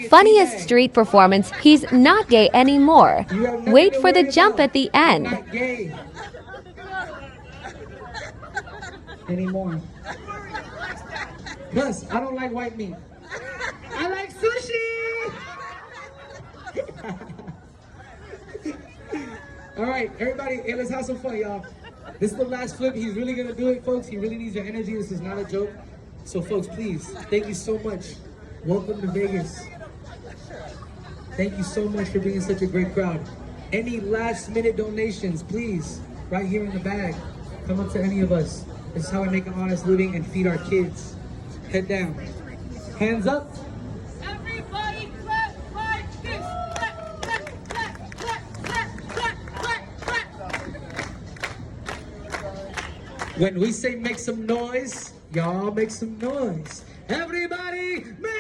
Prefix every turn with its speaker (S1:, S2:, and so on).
S1: funniest street performance, he's not gay anymore. Wait for the jump at the end.
S2: Not gay anymore. Plus, I don't like white meat. I like sushi! Alright, everybody, hey, let's have some fun, y'all. This is the last flip. He's really gonna do it, folks. He really needs your energy. This is not a joke. So, folks, please, thank you so much. Welcome to Vegas. Thank you so much for being such a great crowd. Any last-minute donations, please, right here in the bag. Come up to any of us. This is how we make an honest living and feed our kids. Head down. Hands up.
S3: Everybody clap like this. Clap, clap, clap, clap, clap, clap, clap, clap.
S2: When we say make some noise, y'all make some noise. Everybody, make